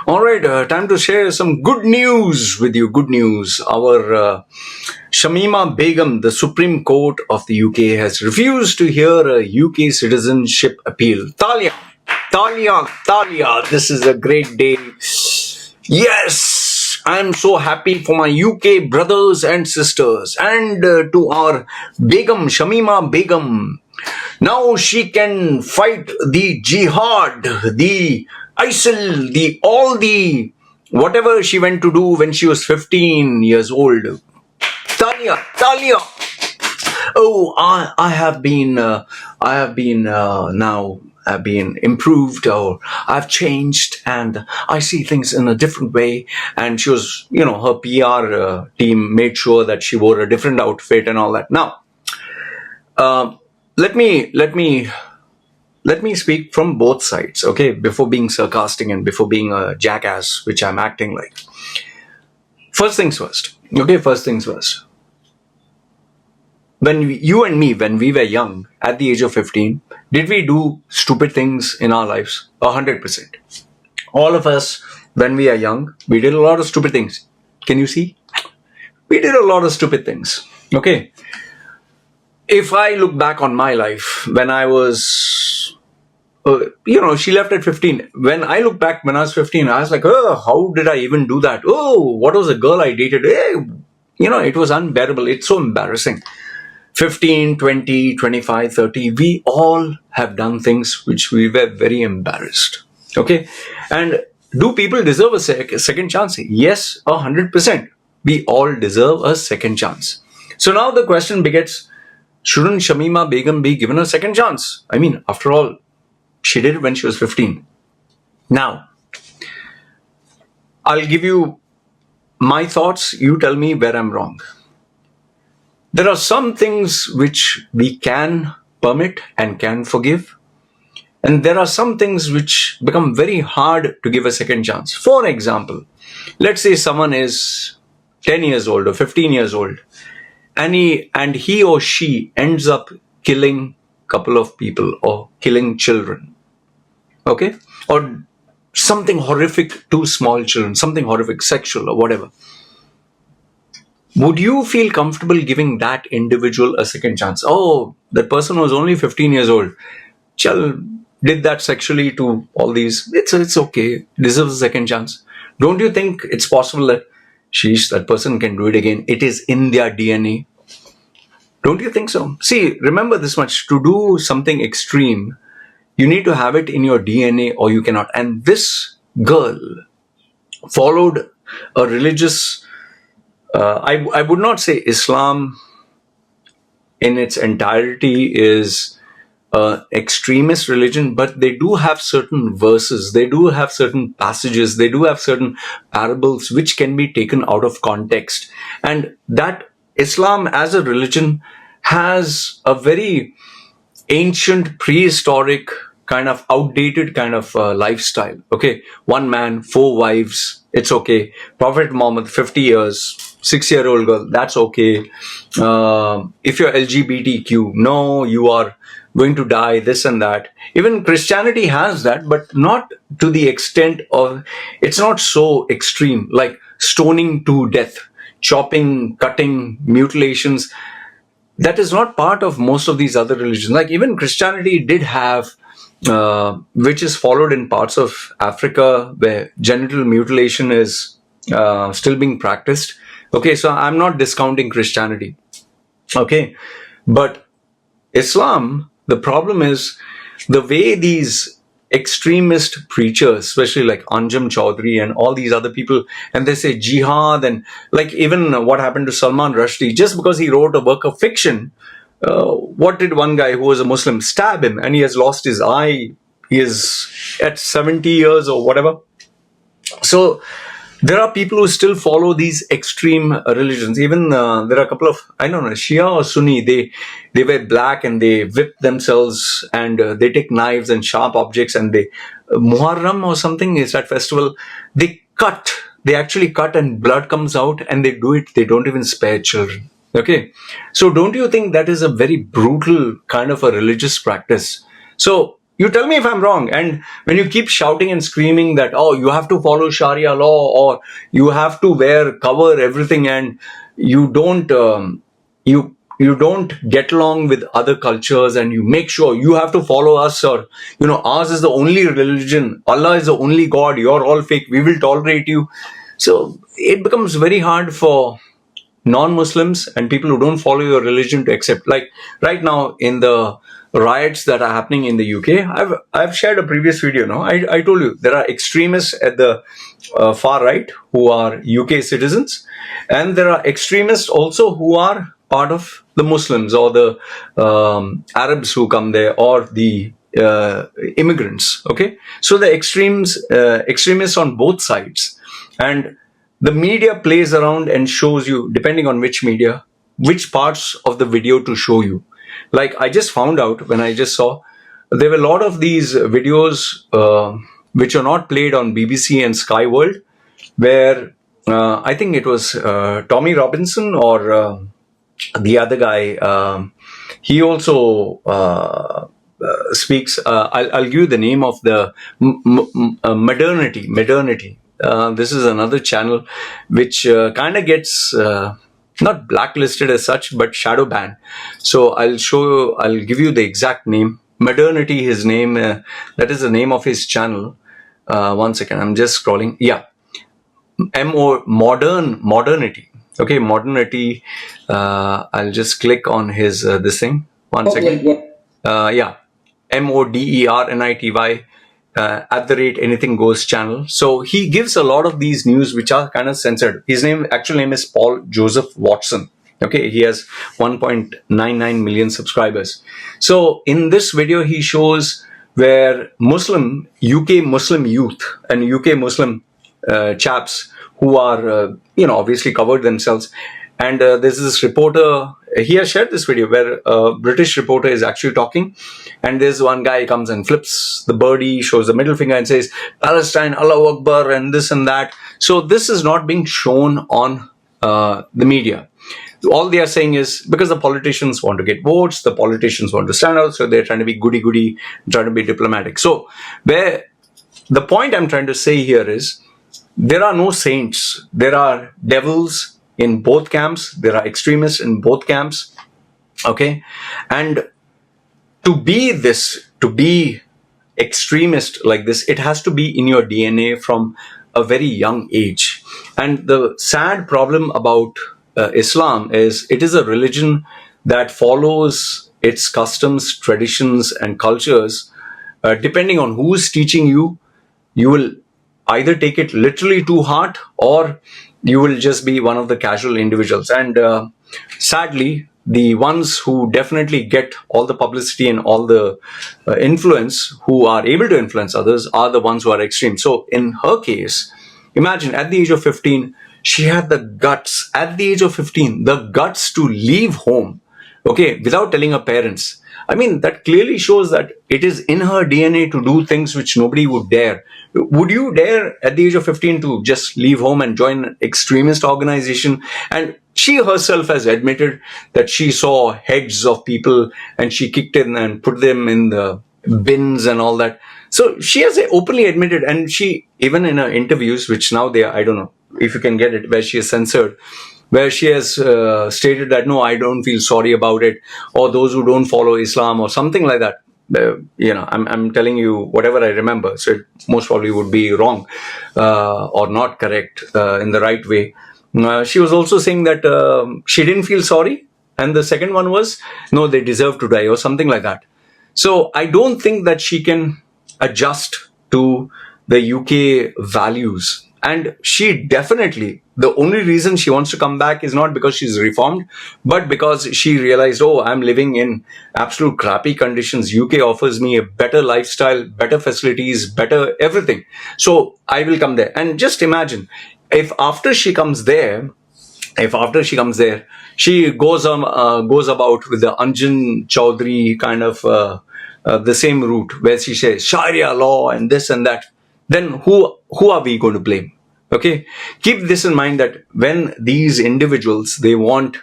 All right, time to share some good news with you. Good news. Our Shamima Begum, the Supreme Court of the UK, has refused to hear a UK citizenship appeal. Talia, Talia, Talia. This is a great day. Yes, I'm so happy for my UK brothers and sisters, and to our Begum, Shamima Begum. Now she can fight the jihad, the ISIL, the whatever she went to do when she was 15 years old. Talia, Talia. Oh, I have been now. I've been improved, or I've changed, and I see things in a different way. And she was, her PR team made sure that she wore a different outfit and all that. Now, let me speak from both sides, okay? Before being sarcastic and before being a jackass, which I'm acting like. First things first, okay? First things first. When you and me, when we were young, at the age of 15, did we do stupid things in our lives? 100%. All of us, when we are young, we did a lot of stupid things. Can you see? We did a lot of stupid things, okay? If I look back on my life, when I was, she left at 15. When I look back when I was 15, I was like, oh, how did I even do that? Oh, what was a girl I dated? It was unbearable. It's so embarrassing. 15, 20, 25, 30, we all have done things which we were very embarrassed. Okay? And do people deserve a second chance? Yes, 100%. We all deserve a second chance. So now the question begets, shouldn't Shamima Begum be given a second chance? I mean, after all, she did it when she was 15. Now, I'll give you my thoughts. You tell me where I'm wrong. There are some things which we can permit and can forgive. And there are some things which become very hard to give a second chance. For example, let's say someone is 10 years old or 15 years old, and he or she ends up killing a couple of people or killing children. Okay? Or something horrific to small children, something horrific, sexual or whatever. Would you feel comfortable giving that individual a second chance? Oh, that person was only 15 years old. Did that sexually to all these. It's okay. Deserves a second chance. Don't you think it's possible that that person can do it again? It is in their DNA. Don't you think so? See, remember this much. To do something extreme, you need to have it in your DNA or you cannot. And this girl followed a religious... I would not say Islam in its entirety is an extremist religion, but they do have certain verses, they do have certain passages, they do have certain parables which can be taken out of context. And that Islam as a religion has a very ancient, prehistoric, kind of outdated kind of lifestyle. Okay, one man, 4 wives, it's okay. Prophet Muhammad, 50 years, 6-year-old girl, that's okay. If you're LGBTQ, no, you are going to die, this and that. Even Christianity has that, but not to the extent of, it's not so extreme, like stoning to death, chopping, cutting, mutilations. That is not part of most of these other religions. Like even Christianity did have, which is followed in parts of Africa where genital mutilation is still being practiced. Okay, so I'm not discounting Christianity. Okay, but Islam, the problem is the way these extremist preachers, especially like Anjum Chaudhry and all these other people, and they say jihad, and like even what happened to Salman Rushdie, just because he wrote a work of fiction, what did one guy who was a Muslim stab him and he has lost his eye? He is at 70 years or whatever. So there are people who still follow these extreme religions. Even there are a couple of, I don't know, Shia or Sunni, they wear black and they whip themselves and they take knives and sharp objects and they, Muharram or something is that festival, they actually cut and blood comes out and they do it, they don't even spare children. Okay, so don't you think that is a very brutal kind of a religious practice? So you tell me if I'm wrong. And when you keep shouting and screaming that, oh, you have to follow Sharia law, or you have to cover everything, and you don't, you don't get along with other cultures, and you make sure you have to follow us, or ours is the only religion, Allah is the only God, you're all fake, we will tolerate you. So it becomes very hard for non-Muslims and people who don't follow your religion to accept. Like right now in the riots that are happening in the UK, I've shared a previous video. No, I told you there are extremists at the far right who are UK citizens, and there are extremists also who are part of the Muslims or the Arabs who come there, or the immigrants. Okay, so the extremists on both sides, and the media plays around and shows you, depending on which media, which parts of the video to show you. Like I just found out when I just saw, there were a lot of these videos which are not played on BBC and Sky World, where I think it was Tommy Robinson or the other guy. He also speaks. I'll give you the name of the Modernity. This is another channel which kind of gets not blacklisted as such, but shadow banned. So I'll give you the exact name. Modernity, his name, that is the name of his channel. One second, I'm just scrolling. Yeah, Modernity. Okay, Modernity. I'll just click on his this thing. One second. Yeah, MODERNITY. @anything goes channel. So he gives a lot of these news which are kind of censored. His actual name is Paul Joseph Watson. Okay, he has 1.99 million subscribers. So in this video, he shows where UK Muslim youth and UK Muslim chaps who are, obviously covered themselves. And there's this reporter, he has shared this video where a British reporter is actually talking, and there's one guy comes and flips the birdie, shows the middle finger and says, Palestine, Allahu Akbar, and this and that. So this is not being shown on the media. All they are saying is, because the politicians want to get votes, the politicians want to stand out, so they're trying to be goody-goody, trying to be diplomatic. So where the point I'm trying to say here is, there are no saints. There are devils in both camps. There are extremists in both camps. Okay. And to be extremist like this, it has to be in your DNA from a very young age. And the sad problem about Islam is it is a religion that follows its customs, traditions, and cultures. Depending on who's teaching you, you will either take it literally to heart, or you will just be one of the casual individuals. And sadly, the ones who definitely get all the publicity and all the influence, who are able to influence others, are the ones who are extreme. So in her case, imagine at the age of 15, she had the guts, the guts to leave home, okay, without telling her parents. I mean, that clearly shows that it is in her DNA to do things which nobody would dare. Would you dare at the age of 15 to just leave home and join an extremist organization? And she herself has admitted that she saw heads of people and she kicked in and put them in the bins and all that. So she has openly admitted, and she, even in her interviews, which now they are, I don't know if you can get it, where she is censored, where she has stated that, no, I don't feel sorry about it, or those who don't follow Islam, or something like that. I'm telling you whatever I remember, so it most probably would be wrong or not correct in the right way. She was also saying that she didn't feel sorry, and the second one was, no, they deserve to die, or something like that. So I don't think that she can adjust to the UK values. And she definitely, the only reason she wants to come back is not because she's reformed, but because she realized, oh, I'm living in absolute crappy conditions. UK offers me a better lifestyle, better facilities, better everything. So I will come there. And just imagine, if after she comes there, she goes about with the Anjan Chaudhry kind of the same route, where she says Sharia law and this and that, then who are we going to blame? Okay, keep this in mind, that when these individuals, they want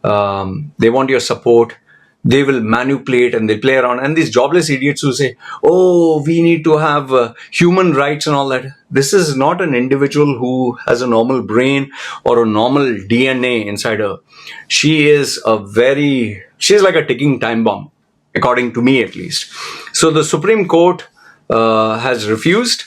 your support, they will manipulate and they play around. And these jobless idiots who say, oh, we need to have human rights and all that. This is not an individual who has a normal brain or a normal DNA inside her. She's like a ticking time bomb, according to me at least. So the Supreme Court has refused.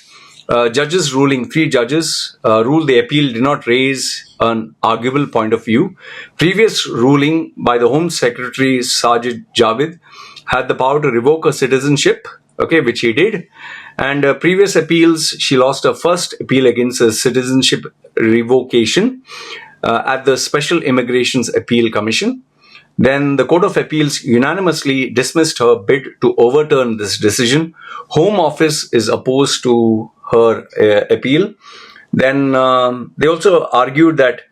Judges ruling, 3 judges ruled the appeal did not raise an arguable point of view. Previous ruling by the Home Secretary Sajid Javid had the power to revoke a citizenship, okay, which he did. And previous appeals, she lost her first appeal against a citizenship revocation at the Special Immigrations Appeal Commission. Then the Court of Appeals unanimously dismissed her bid to overturn this decision. Home Office is opposed to her appeal. Then they also argued that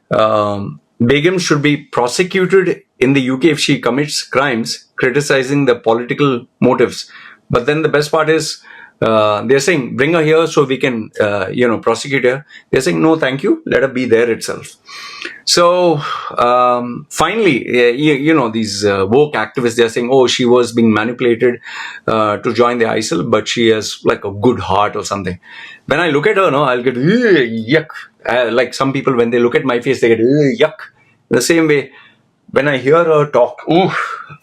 Begum should be prosecuted in the UK if she commits crimes, criticizing the political motives. But then the best part is they're saying, bring her here so we can, prosecute her. They're saying, no, thank you. Let her be there itself. So finally, these woke activists, they're saying, oh, she was being manipulated to join the ISIL, but she has like a good heart or something. When I look at her, no, I'll get yuck. Like some people, when they look at my face, they get yuck. The same way, when I hear her talk,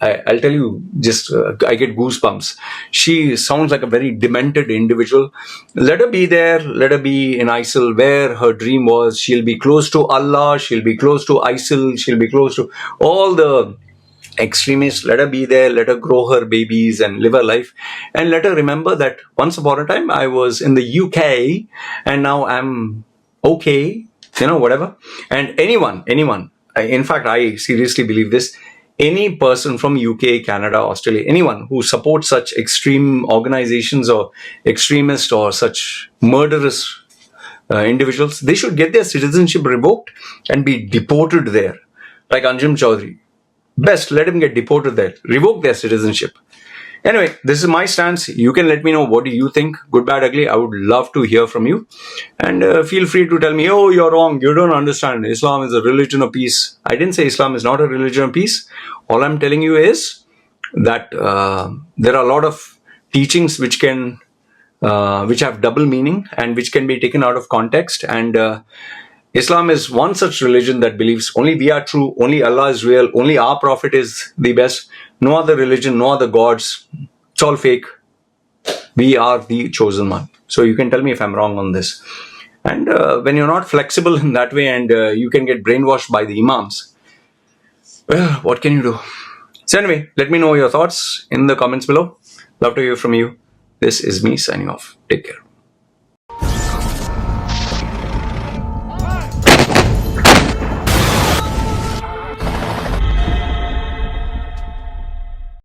I'll tell you, just I get goosebumps. She sounds like a very demented individual. Let her be there. Let her be in ISIL, where her dream was. She'll be close to Allah. She'll be close to ISIL. She'll be close to all the extremists. Let her be there. Let her grow her babies and live her life. And let her remember that once upon a time I was in the UK and now I'm okay, whatever. And anyone, in fact, I seriously believe this. Any person from UK, Canada, Australia, anyone who supports such extreme organizations or extremist or such murderous individuals, they should get their citizenship revoked and be deported there. Like Anjum Chaudhary. Best, let him get deported there. Revoke their citizenship. Anyway, this is my stance. You can let me know what do you think. Good, bad, ugly. I would love to hear from you. And feel free to tell me, oh, you're wrong. You don't understand. Islam is a religion of peace. I didn't say Islam is not a religion of peace. All I'm telling you is that there are a lot of teachings which have double meaning and which can be taken out of context. And Islam is one such religion that believes only we are true, only Allah is real, only our Prophet is the best. No other religion, no other gods. It's all fake. We are the chosen one. So you can tell me if I'm wrong on this. And when you're not flexible in that way and you can get brainwashed by the imams, well, what can you do? So anyway, let me know your thoughts in the comments below. Love to hear from you. This is me signing off. Take care.